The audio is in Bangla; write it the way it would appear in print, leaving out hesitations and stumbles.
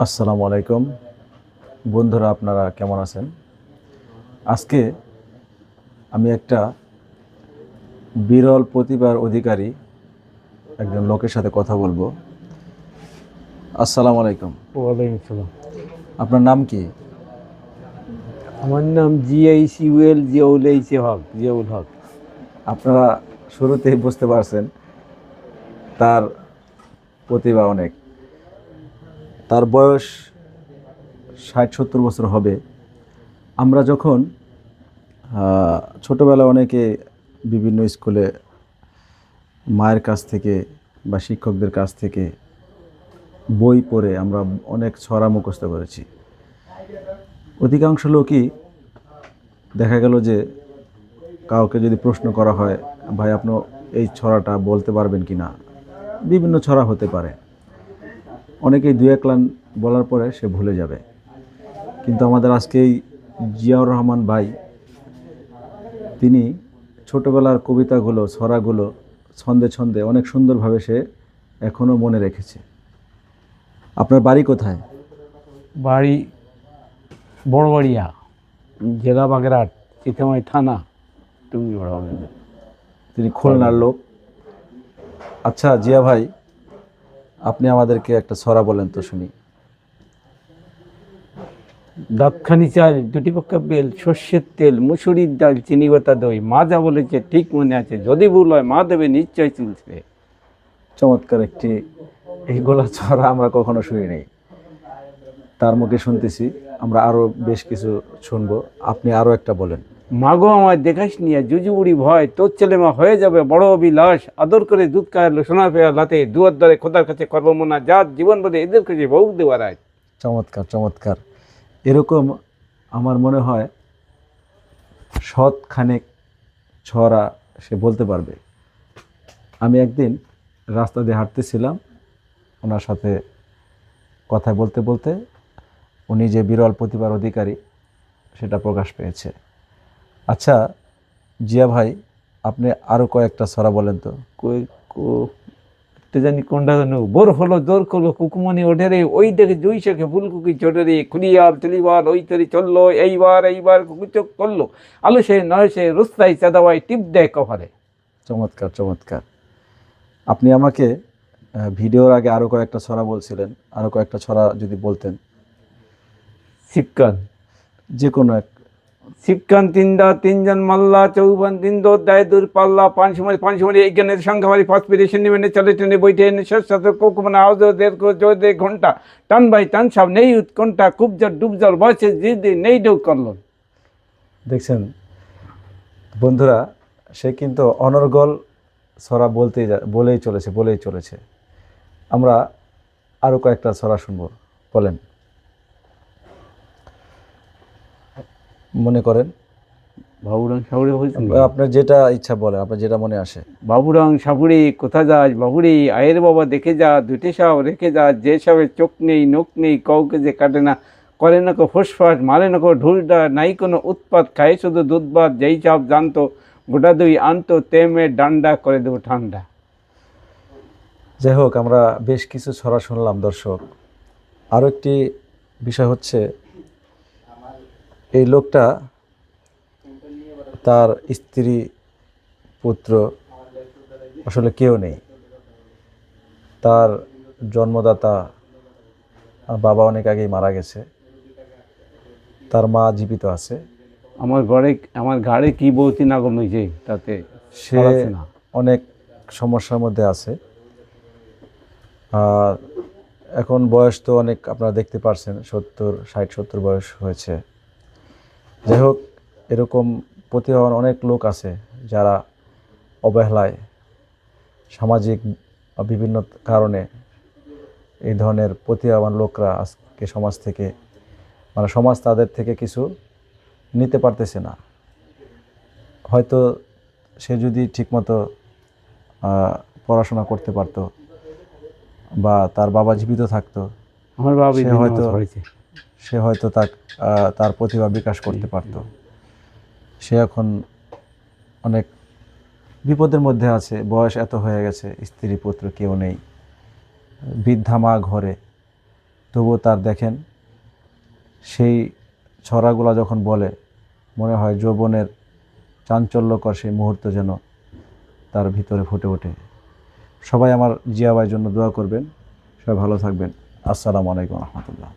আসসালামু আলাইকুম বন্ধুরা, আপনারা কেমন আছেন? আজকে আমি একটা বিরল প্রতিভার অধিকারী একজন লোকের সাথে কথা বলবো। আসসালামু আলাইকুম। ওয়ালাইকুম আসসালাম। আপনার নাম কি? আমার নাম জিয়াউল হক। আপনারা শুরুতেই বুঝতে পারছেন তার প্রতিভা অনেক। তার বয়স 60-70 বছর হবে। আমরা যখন ছোটোবেলায় অনেকে বিভিন্ন স্কুলে মায়ের কাছ থেকে বা শিক্ষকদের কাছ থেকে বই পড়ে আমরা অনেক ছড়া মুখস্থ করেছি। অধিকাংশ লোকই দেখা গেল যে কাউকে যদি প্রশ্ন করা হয়, ভাই আপনি এই ছড়াটা বলতে পারবেন কি না, বিভিন্ন ছড়া হতে পারে, অনেকেই দুই এক লাইন বলার পরে সে ভুলে যাবে। কিন্তু আমাদের আজকে এই জিয়াউর রহমান ভাই, তিনি ছোটোবেলার কবিতাগুলো, ছড়াগুলো ছন্দে ছন্দে অনেক সুন্দরভাবে সে এখনও মনে রেখেছে। আপনার বাড়ি কোথায়? বাড়ি বড়বাড়িয়া, জেলা বাগেরহাট, চিতামাই থানা, টুঙ্গিপাড়া। তিনি খুলনার লোক। আচ্ছা জিয়া ভাই, আপনি আমাদেরকে একটা ছড়া বলেন তো শুনি। দাঁতখানি চাল, দুটি পক্কা বেল, সর্ষের তেল, মুসুরির ডাল, চিনি বাতা দই, মা যা বলেছে ঠিক মনে আছে, যদি ভুল হয় মা দেবে নিশ্চয় চলছে। চমৎকার একটি, এইগুলা ছড়া আমরা কখনো শুনি নাই, তার মুখে শুনতেছি। আমরা আরও বেশ কিছু শুনবো, আপনি আরও একটা বলেন। মাগো আমার দেখাস নিয়ে জুজুবুড়ি ভয়, তোর ছেলে মা হয়ে যাবে বড় অবিলাস, আদর করে দুধ খাওয়ালো সোনা পেয়া লাতে, দুয়ার দ্বারে খোদার কাছে কর্মমনা যাত, জীবন বোধে এদের কাছে বউ দেওয়ার আজ। চমৎকার চমৎকার। এরকম আমার মনে হয় খানেক ছড়া সে বলতে পারবে। আমি একদিন রাস্তা দিয়ে হাঁটতেছিলাম, ওনার সাথে কথা বলতে বলতে উনি যে বিরল প্রতিভার অধিকারী সেটা প্রকাশ পেয়েছে। আচ্ছা জিয়া ভাই, আপনি আরও কয়েকটা ছড়া বলেন তো। একটা জানি কোনটা জানো, বোর হলো জোর করলো কুকুমনি ওঠে রে, ওই দেখে জুই শেখে ফুলকুকি ছোটে রে, খুলিয়াল তুলিবার ওই তরি চললো, এইবার কুকুচক করলো, আলো সে নয় সে রুস্তাই চাঁদাবাই টিপ দেয় কভারে। চমৎকার চমৎকার। আপনি আমাকে ভিডিওর আগে আরও কয়েকটা ছড়া বলছিলেন, আরও কয়েকটা ছড়া যদি বলতেন। শিবকান, যে কোনো এক। শিবকান তিনদা তিনজন মাল্লা চৌবান তিন দো দায় দূর পাল্লা, পাঁচশো মারি এই জ্ঞানের সংখ্যা মারি ফাঁসপিরেশন নিমেনে চলে টেনে বইটে এনে শেষ সাথে কোকুমানা আওয়াজ জোর দে ঘন্টা, টান বাই টান সব নেই উৎকণ্ঠা, খুব জোর ডুব জল বয়সে জিদি নেই ডুব করলো। দেখছেন বন্ধুরা, সে কিন্তু অনর্গল ছড়া বলেই চলেছে। আমরা আরও কয়েকটা ছড়া শুনবো, বলেন, মনে করেন। বাবুরাং সাপুরে বলছেন, আপনার যেটা ইচ্ছা বলেন, আপনার যেটা মনে আসে। বাবুরাং সাপুরে কোথা যাস বাবুরে, আয়ের বাবা দেখে যা, দুটি সাপ রেখে যা, যে সবের চোখ নেই নোখ নেই, কাউকে যে কাটে না, করে না কো ফুসফাস, মারে না কো ঢুলডা, নাই কোনো উৎপাত, খায় শুধু দুধ ভাত, যেই সাপ জানতো গোটা দুই আনতো, তেমে ডান্ডা করে দেবো ঠান্ডা। যাই হোক, আমরা বেশ কিছু ছড়া শুনলাম দর্শক। আরও একটি বিষয় হচ্ছে, এই লোকটা তার স্ত্রী পুত্র আসলে কেউ নেই। তার জন্মদাতা বাবা অনেক আগেই মারা গেছে, তার মা জীবিত আছে। আমার ঘাড়ে কি বলছি না গম হয়েছে, তাতে সে অনেক সমস্যার মধ্যে আছে। আর এখন বয়স তো অনেক, আপনারা দেখতে পারছেন 60-70 বয়স হয়েছে। যাই হোক, এরকম প্রতিভাবান অনেক লোক আছে যারা অবহেলায়, সামাজিক বিভিন্ন কারণে এই ধরনের প্রতিভাবান লোকরা আজকে সমাজ থেকে, মানে সমাজ তাদের থেকে কিছু নিতে পারতেছে না। হয়তো সে যদি ঠিকমতো পড়াশোনা করতে পারতো বা তার বাবা জীবিত থাকতো, আমার বাবা সে হয়তো তার প্রতিভা বিকাশ করতে পারতো। সে এখন অনেক বিপদের মধ্যে আছে, বয়স এত হয়ে গেছে, স্ত্রী পুত্র কেউ নেই, বৃদ্ধা মা ঘরে, তবুও তার দেখেন সেই ছড়াগুলা যখন বলে মনে হয় যৌবনের চাঞ্চল্যকর সেই মুহূর্ত যেন তার ভিতরে ফুটে ওঠে। সবাই আমার জিয়া ভাইয়ের জন্য দোয়া করবেন। সবাই ভালো থাকবেন। আসসালামু আলাইকুম রহমতুল্লাহ।